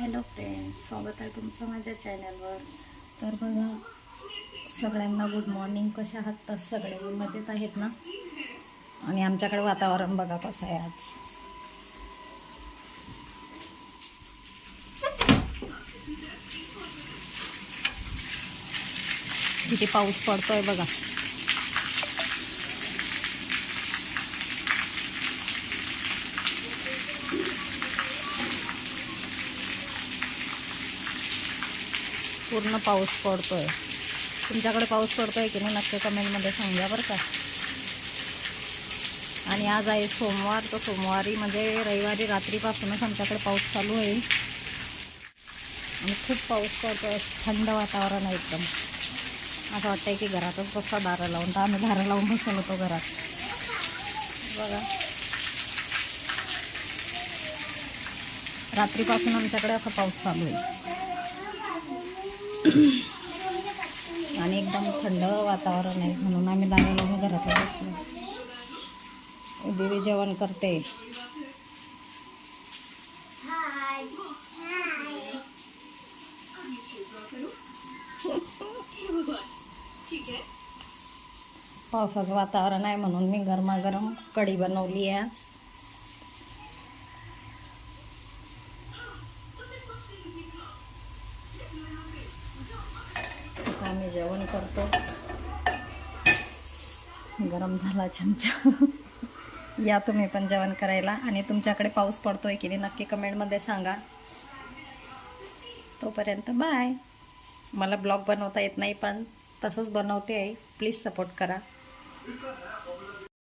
Hello friends, स्वागत आहे तुमचं माझ्या चॅनलवर. तर बघा, सगळ्यांना गुड मॉर्निंग. कशा आहात? तर सगळे मजेत आहेत ना? आणि आमच्याकडे वातावरण बघा कसं आहे आज. किती पाऊस पडतोय बघा. पूर्ण पाऊस पडतोय. तुमच्याकडे पाऊस पडतोय की नाही नक्की कमेंटमध्ये सांगा बरं का. आणि आज आहे सोमवार, तर सोमवारी म्हणजे रविवारी रात्रीपासूनच आमच्याकडे पाऊस चालू आहे आणि खूप पाऊस पडतोय. थंड वातावरण आहे एकदम. असं वाटतंय की घरातच बसा दारं लावून. तर आम्ही दारं लावून बसलो होतो घरात बघा. रात्रीपासून आमच्याकडे असा पाऊस चालू आहे आणि एकदम थंड वातावरण आहे, म्हणून आम्ही दारं लावून घरात बसलो. दिदी जेवण करते. पावसाचं वातावरण आहे म्हणून मी गरमागरम कढी बनवली आहे. आम्ही जेवण करतो. गरम झाला चमचा. या तुम्ही पण जेवण करायला. आणि तुमच्याकडे पाऊस पडतोय की नाही नक्की कमेंटमध्ये सांगा. तोपर्यंत बाय. मला ब्लॉग बनवता येत नाही, पण तसंच बनवते आहे. प्लीज सपोर्ट करा.